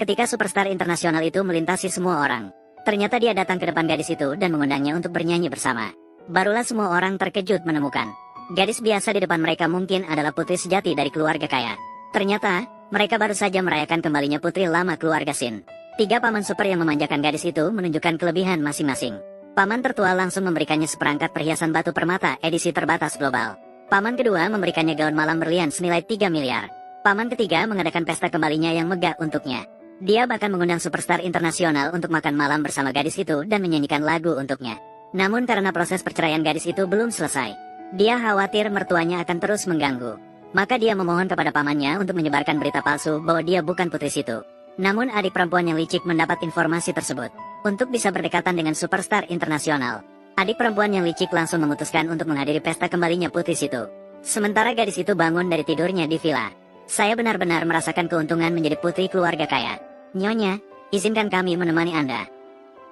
Ketika superstar internasional itu melintasi semua orang, ternyata dia datang ke depan gadis itu dan mengundangnya untuk bernyanyi bersama. Barulah semua orang terkejut menemukan gadis biasa di depan mereka mungkin adalah putri sejati dari keluarga kaya. Ternyata, mereka baru saja merayakan kembalinya putri lama keluarga Shin. 3 paman super yang memanjakan gadis itu menunjukkan kelebihan masing-masing. Paman tertua langsung memberikannya seperangkat perhiasan batu permata edisi terbatas global. Paman kedua memberikannya gaun malam berlian senilai 3 miliar. Paman ketiga mengadakan pesta kembalinya yang megah untuknya. Dia bahkan mengundang superstar internasional untuk makan malam bersama gadis itu dan menyanyikan lagu untuknya. Namun karena proses perceraian gadis itu belum selesai, dia khawatir mertuanya akan terus mengganggu. Maka dia memohon kepada pamannya untuk menyebarkan berita palsu bahwa dia bukan putri situ. Namun adik perempuan yang licik mendapat informasi tersebut. Untuk bisa berdekatan dengan superstar internasional, adik perempuan yang licik langsung memutuskan untuk menghadiri pesta kembalinya putri situ. Sementara gadis itu bangun dari tidurnya di villa. Saya benar-benar merasakan keuntungan menjadi putri keluarga kaya. Nyonya, izinkan kami menemani Anda.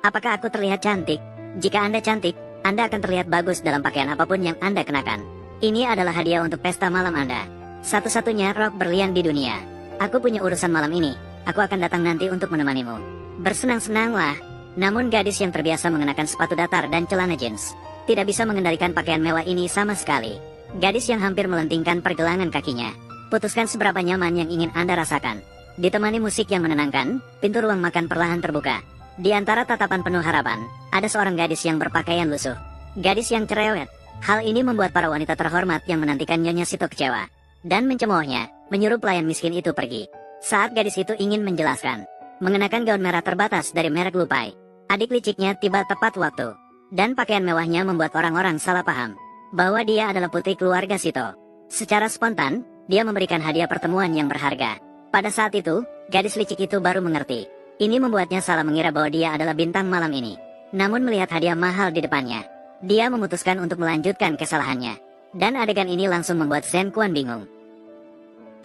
Apakah aku terlihat cantik? Jika Anda cantik, Anda akan terlihat bagus dalam pakaian apapun yang Anda kenakan. Ini adalah hadiah untuk pesta malam Anda. Satu-satunya rok berlian di dunia. Aku punya urusan malam ini. Aku akan datang nanti untuk menemanimu. Bersenang-senanglah. Namun gadis yang terbiasa mengenakan sepatu datar dan celana jeans tidak bisa mengendalikan pakaian mewah ini sama sekali. Gadis yang hampir melentingkan pergelangan kakinya. Putuskan seberapa nyaman yang ingin Anda rasakan. Ditemani musik yang menenangkan, pintu ruang makan perlahan terbuka. Di antara tatapan penuh harapan, ada seorang gadis yang berpakaian lusuh. Gadis yang cerewet. Hal ini membuat para wanita terhormat yang menantikan Nyonya Sito kecewa. Dan mencemoohnya, menyuruh pelayan miskin itu pergi. Saat gadis itu ingin menjelaskan, mengenakan gaun merah terbatas dari merek Lupai, adik liciknya tiba tepat waktu. Dan pakaian mewahnya membuat orang-orang salah paham bahwa dia adalah putri keluarga Sito. Secara spontan, dia memberikan hadiah pertemuan yang berharga. Pada saat itu, gadis licik itu baru mengerti. Ini membuatnya salah mengira bahwa dia adalah bintang malam ini. Namun melihat hadiah mahal di depannya, dia memutuskan untuk melanjutkan kesalahannya. Dan adegan ini langsung membuat Shen Quan bingung.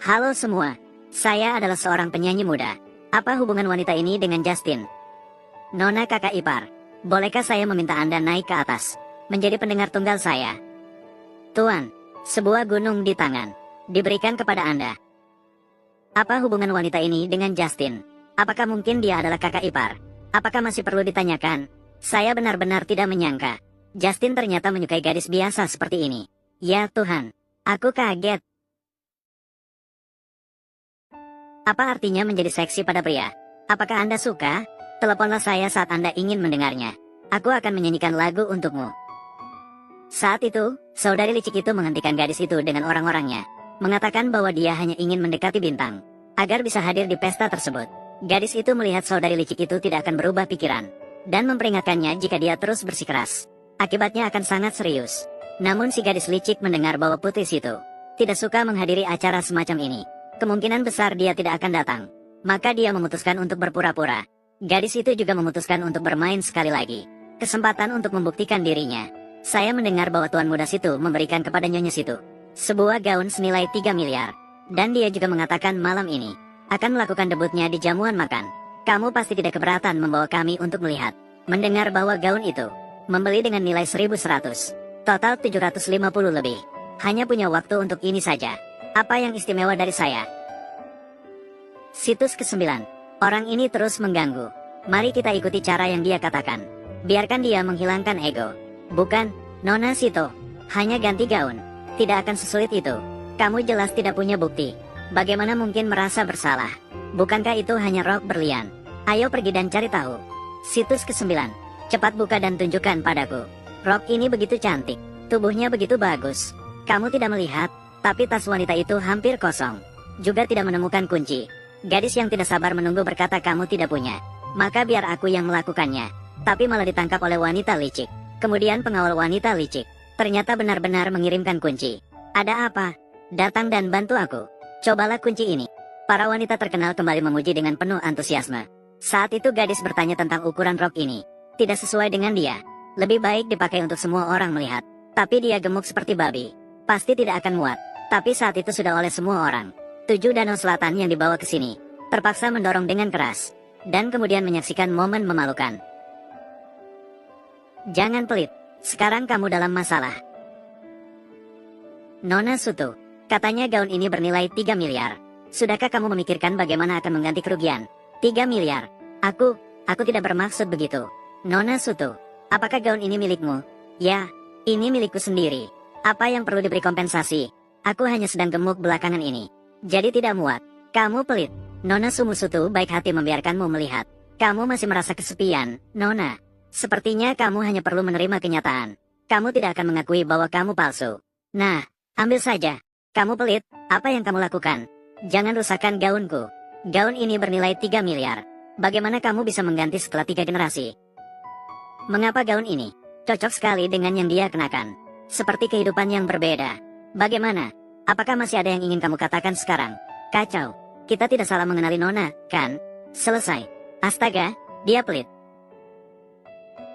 Halo semua, saya adalah seorang penyanyi muda. Apa hubungan wanita ini dengan Justin? Nona kakak ipar, bolehkah saya meminta Anda naik ke atas, menjadi pendengar tunggal saya? Tuan, sebuah gunung di tangan, diberikan kepada Anda. Apa hubungan wanita ini dengan Justin? Apakah mungkin dia adalah kakak ipar? Apakah masih perlu ditanyakan? Saya benar-benar tidak menyangka. Justin ternyata menyukai gadis biasa seperti ini. Ya Tuhan, aku kaget. Apa artinya menjadi seksi pada pria? Apakah Anda suka? Teleponlah saya saat Anda ingin mendengarnya. Aku akan menyanyikan lagu untukmu. Saat itu, saudari licik itu menghentikan gadis itu dengan orang-orangnya, mengatakan bahwa dia hanya ingin mendekati bintang, agar bisa hadir di pesta tersebut. Gadis itu melihat saudari licik itu tidak akan berubah pikiran, dan memperingatkannya jika dia terus bersikeras, akibatnya akan sangat serius. Namun si gadis licik mendengar bahwa putri situ tidak suka menghadiri acara semacam ini. Kemungkinan besar dia tidak akan datang. Maka dia memutuskan untuk berpura-pura. Gadis itu juga memutuskan untuk bermain sekali lagi. Kesempatan untuk membuktikan dirinya. Saya mendengar bahwa tuan muda situ memberikan kepada Nyonya situ sebuah gaun senilai 3 miliar. Dan dia juga mengatakan malam ini akan melakukan debutnya di jamuan makan. Kamu pasti tidak keberatan membawa kami untuk melihat. Mendengar bahwa gaun itu membeli dengan nilai 1.100. Total 750 lebih. Hanya punya waktu untuk ini saja. Apa yang istimewa dari saya? Situs ke-9. Orang ini terus mengganggu. Mari kita ikuti cara yang dia katakan. Biarkan dia menghilangkan ego. Bukan, Nona Sito. Hanya ganti gaun. Tidak akan sesulit itu. Kamu jelas tidak punya bukti. Bagaimana mungkin merasa bersalah? Bukankah itu hanya rok berlian? Ayo pergi dan cari tahu. Situs ke-9. Cepat buka dan tunjukkan padaku. Rok ini begitu cantik. Tubuhnya begitu bagus. Kamu tidak melihat, tapi tas wanita itu hampir kosong. Juga tidak menemukan kunci. Gadis yang tidak sabar menunggu berkata kamu tidak punya. Maka biar aku yang melakukannya. Tapi malah ditangkap oleh wanita licik. Kemudian pengawal wanita licik ternyata benar-benar mengirimkan kunci. Ada apa? Datang dan bantu aku. Cobalah kunci ini. Para wanita terkenal kembali memuji dengan penuh antusiasme. Saat itu gadis bertanya tentang ukuran rok ini. Tidak sesuai dengan dia. Lebih baik dipakai untuk semua orang melihat. Tapi dia gemuk seperti babi. Pasti tidak akan muat. Tapi saat itu sudah oleh semua orang. 7 danau selatan yang dibawa ke sini terpaksa mendorong dengan keras. Dan kemudian menyaksikan momen memalukan. Jangan pelit. Sekarang kamu dalam masalah. Nona Sutu, katanya gaun ini bernilai 3 miliar. Sudahkah kamu memikirkan bagaimana akan mengganti kerugian? 3 miliar. Aku tidak bermaksud begitu. Nona Sutu, apakah gaun ini milikmu? Ya, ini milikku sendiri. Apa yang perlu diberi kompensasi? Aku hanya sedang gemuk belakangan ini. Jadi tidak muat. Kamu pelit. Nona Sumusutu baik hati membiarkanmu melihat. Kamu masih merasa kesepian, Nona. Sepertinya kamu hanya perlu menerima kenyataan. Kamu tidak akan mengakui bahwa kamu palsu. Nah, ambil saja. Kamu pelit, apa yang kamu lakukan? Jangan rusakkan gaunku. Gaun ini bernilai 3 miliar. Bagaimana kamu bisa mengganti setelah 3 generasi? Mengapa gaun ini cocok sekali dengan yang dia kenakan? Seperti kehidupan yang berbeda. Bagaimana? Apakah masih ada yang ingin kamu katakan sekarang? Kacau. Kita tidak salah mengenali Nona, kan? Selesai. Astaga, dia pelit.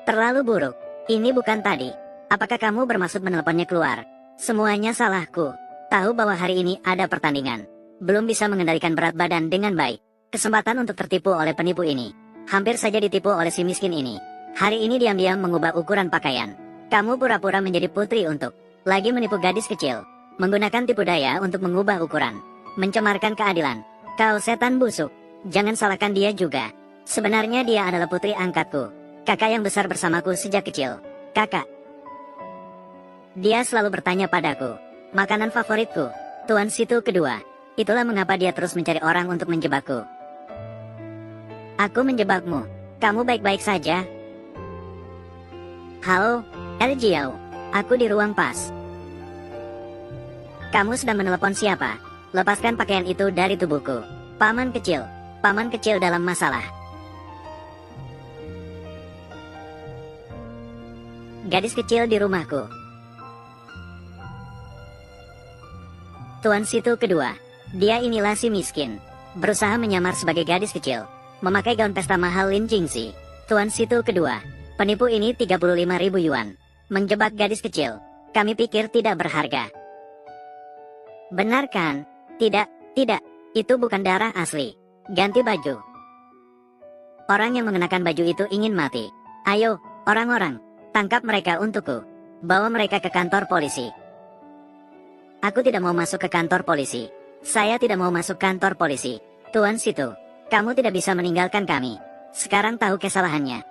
Terlalu buruk. Ini bukan tadi. Apakah kamu bermaksud meneleponnya keluar? Semuanya salahku. Tahu bahwa hari ini ada pertandingan. Belum bisa mengendalikan berat badan dengan baik. Kesempatan untuk tertipu oleh penipu ini. Hampir saja ditipu oleh si miskin ini. Hari ini diam-diam mengubah ukuran pakaian. Kamu pura-pura menjadi putri untuk lagi menipu gadis kecil. Menggunakan tipu daya untuk mengubah ukuran. Mencemarkan keadilan. Kau setan busuk. Jangan salahkan dia juga. Sebenarnya dia adalah putri angkatku. Kakak yang besar bersamaku sejak kecil. Kakak. Dia selalu bertanya padaku. Makanan favoritku. Tuan Situ kedua. Itulah mengapa dia terus mencari orang untuk menjebakku. Aku menjebakmu. Kamu baik-baik saja? Halo, Eljiao. Aku di ruang pas. Kamu sedang menelepon siapa? Lepaskan pakaian itu dari tubuhku. Paman kecil dalam masalah. Gadis kecil di rumahku. Tuan Situ kedua. Dia inilah si miskin. Berusaha menyamar sebagai gadis kecil. Memakai gaun pesta mahal Lin Jingxi. Tuan Situ kedua. Penipu ini 35.000 yuan. Menjebak gadis kecil. Kami pikir tidak berharga. Benar kan? Tidak. Itu bukan darah asli. Ganti baju. Orang yang mengenakan baju itu ingin mati. Ayo, orang-orang. Tangkap mereka untukku. Bawa mereka ke kantor polisi. Aku tidak mau masuk ke kantor polisi. Saya tidak mau masuk kantor polisi. Tuan Situ, kamu tidak bisa meninggalkan kami. Sekarang tahu kesalahannya.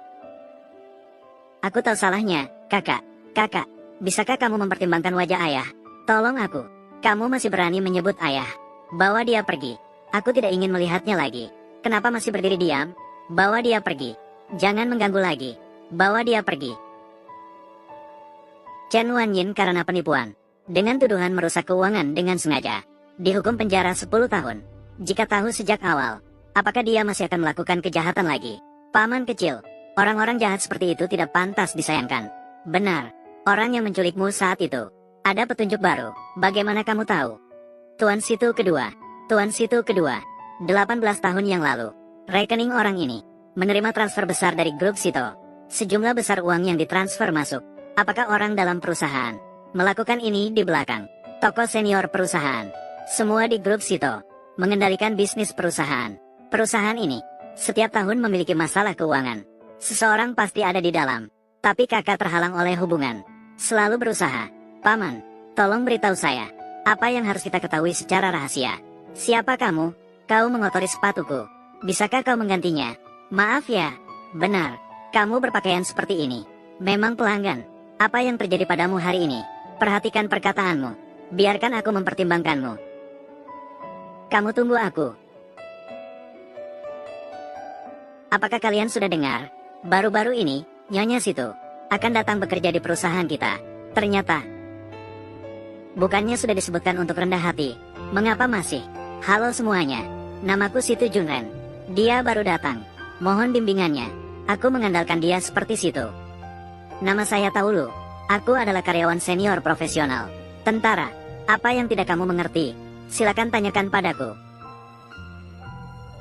Aku tahu salahnya, kakak. Kakak, bisakah kamu mempertimbangkan wajah ayah? Tolong aku. Kamu masih berani menyebut ayah. Bawa dia pergi. Aku tidak ingin melihatnya lagi. Kenapa masih berdiri diam? Bawa dia pergi. Jangan mengganggu lagi. Bawa dia pergi. Chen Wanyin karena penipuan. Dengan tuduhan merusak keuangan dengan sengaja. Dihukum penjara 10 tahun. Jika tahu sejak awal, apakah dia masih akan melakukan kejahatan lagi? Paman kecil, orang-orang jahat seperti itu tidak pantas disayangkan. Benar, orang yang menculikmu saat itu. Ada petunjuk baru, bagaimana kamu tahu? Tuan Situ kedua. 18 tahun yang lalu, rekening orang ini menerima transfer besar dari grup Sito. Sejumlah besar uang yang ditransfer masuk. Apakah orang dalam perusahaan melakukan ini di belakang? Tokoh senior perusahaan. Semua di grup Sito mengendalikan bisnis perusahaan. Perusahaan ini setiap tahun memiliki masalah keuangan. Seseorang pasti ada di dalam. Tapi kakak terhalang oleh hubungan. Selalu berusaha. Paman, tolong beritahu saya. Apa yang harus kita ketahui secara rahasia? Siapa kamu? Kau mengotori sepatuku. Bisakah kau menggantinya? Maaf ya. Benar. Kamu berpakaian seperti ini. Memang pelanggan. Apa yang terjadi padamu hari ini? Perhatikan perkataanmu. Biarkan aku mempertimbangkanmu. Kamu tunggu aku. Apakah kalian sudah dengar? Baru-baru ini, Nyonya Situ akan datang bekerja di perusahaan kita. Ternyata, bukannya sudah disebutkan untuk rendah hati. Mengapa masih? Halo semuanya. Namaku Situ Junren. Dia baru datang. Mohon bimbingannya. Aku mengandalkan dia seperti Situ. Nama saya Taulu. Aku adalah karyawan senior profesional. Tentara. Apa yang tidak kamu mengerti? Silakan tanyakan padaku.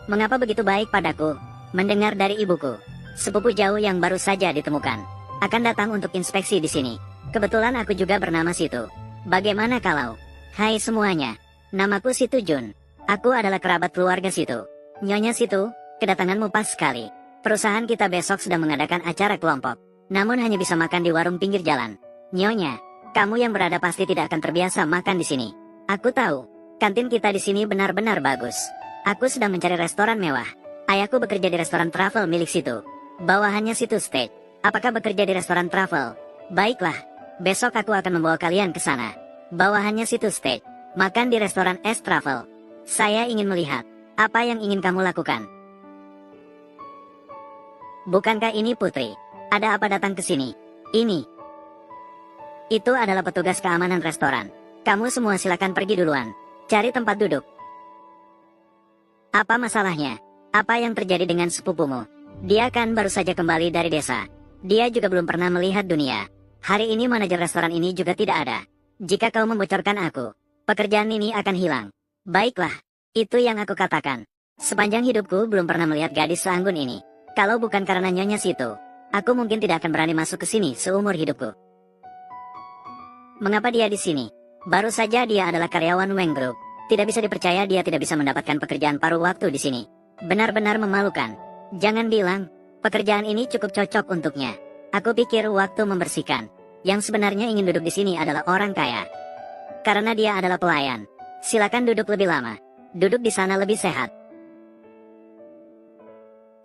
Mengapa begitu baik padaku? Mendengar dari ibuku. Sepupu jauh yang baru saja ditemukan. Akan datang untuk inspeksi di sini. Kebetulan aku juga bernama Situ. Bagaimana kalau? Hai semuanya. Namaku Situ Jun. Aku adalah kerabat keluarga Situ. Nyonya Situ, kedatanganmu pas sekali. Perusahaan kita besok sedang mengadakan acara kelompok. Namun hanya bisa makan di warung pinggir jalan. Nyonya, kamu yang berada pasti tidak akan terbiasa makan di sini. Aku tahu, kantin kita di sini benar-benar bagus. Aku sedang mencari restoran mewah. Ayahku bekerja di restoran travel milik situ. Bawahannya situ stage. Apakah bekerja di restoran travel? Baiklah, besok aku akan membawa kalian ke sana. Bawahannya situ stage. Makan di restoran S Travel. Saya ingin melihat apa yang ingin kamu lakukan. Bukankah ini Putri? Ada apa datang ke sini? Ini. Itu adalah petugas keamanan restoran. Kamu semua silakan pergi duluan. Cari tempat duduk. Apa masalahnya? Apa yang terjadi dengan sepupumu? Dia kan baru saja kembali dari desa. Dia juga belum pernah melihat dunia. Hari ini manajer restoran ini juga tidak ada. Jika kau membocorkan aku, pekerjaan ini akan hilang. Baiklah, itu yang aku katakan. Sepanjang hidupku belum pernah melihat gadis seanggun ini. Kalau bukan karena nyonya situ, aku mungkin tidak akan berani masuk ke sini seumur hidupku. Mengapa dia di sini? Baru saja dia adalah karyawan Wang Group. Tidak bisa dipercaya dia tidak bisa mendapatkan pekerjaan paruh waktu di sini. Benar-benar memalukan. Jangan bilang, pekerjaan ini cukup cocok untuknya. Aku pikir waktu membersihkan. Yang sebenarnya ingin duduk di sini adalah orang kaya. Karena dia adalah pelayan. Silakan duduk lebih lama. Duduk di sana lebih sehat.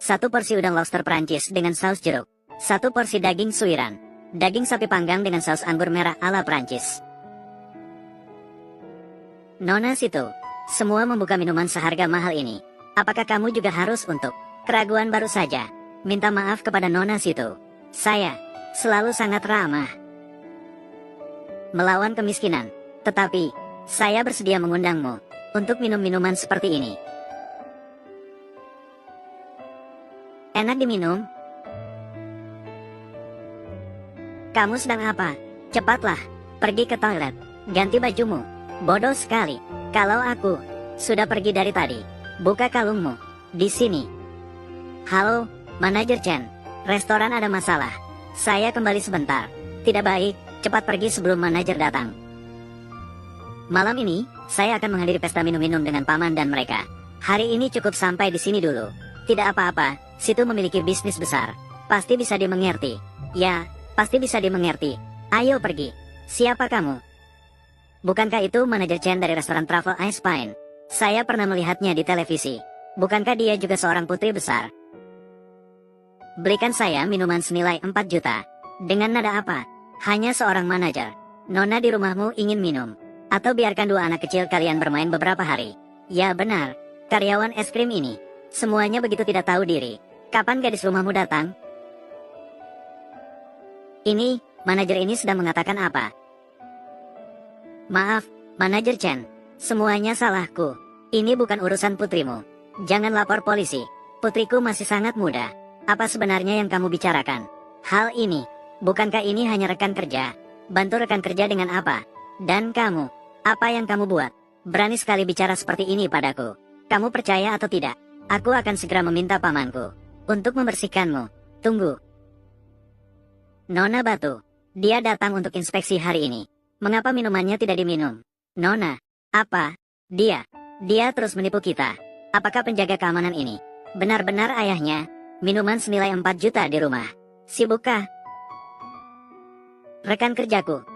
1 porsi udang lobster Prancis dengan saus jeruk. 1 porsi daging suiran. Daging sapi panggang dengan saus anggur merah ala Prancis. Nona situ, semua membuka minuman seharga mahal ini. Apakah kamu juga harus untuk? Keraguan baru saja. Minta maaf kepada Nona situ. Saya selalu sangat ramah. Melawan kemiskinan. Tetapi, saya bersedia mengundangmu untuk minum minuman seperti ini. Enak diminum? Kamu sedang apa? Cepatlah, pergi ke toilet. Ganti bajumu. Bodoh sekali. Kalau aku sudah pergi dari tadi. Buka kalungmu. Di sini. Halo, manajer Chen. Restoran ada masalah. Saya kembali sebentar. Tidak baik, cepat pergi sebelum manajer datang. Malam ini, saya akan menghadiri pesta minum-minum dengan paman dan mereka. Hari ini cukup sampai di sini dulu. Tidak apa-apa, situ memiliki bisnis besar. Pasti bisa dimengerti. Ya, pasti bisa dimengerti. Ayo pergi. Siapa kamu? Bukankah itu manajer Chen dari restoran Travel Ice Pine? Saya pernah melihatnya di televisi. Bukankah dia juga seorang putri besar? Belikan saya minuman senilai 4 juta. Dengan nada apa? Hanya seorang manajer. Nona di rumahmu ingin minum. Atau biarkan 2 anak kecil kalian bermain beberapa hari. Ya benar, karyawan es krim ini. Semuanya begitu tidak tahu diri. Kapan gadis rumahmu datang? Ini, manajer ini sedang mengatakan apa? Maaf, manajer Chen. Semuanya salahku. Ini bukan urusan putrimu. Jangan lapor polisi. Putriku masih sangat muda. Apa sebenarnya yang kamu bicarakan? Hal ini, bukankah ini hanya rekan kerja? Bantu rekan kerja dengan apa? Dan kamu, apa yang kamu buat? Berani sekali bicara seperti ini padaku. Kamu percaya atau tidak? Aku akan segera meminta pamanku untuk membersihkanmu. Tunggu. Nona Batu. Dia datang untuk inspeksi hari ini. Mengapa minumannya tidak diminum? Nona. Apa? Dia terus menipu kita. Apakah penjaga keamanan ini benar-benar ayahnya? Minuman senilai 4 juta di rumah. Sibukkah? Rekan kerjaku,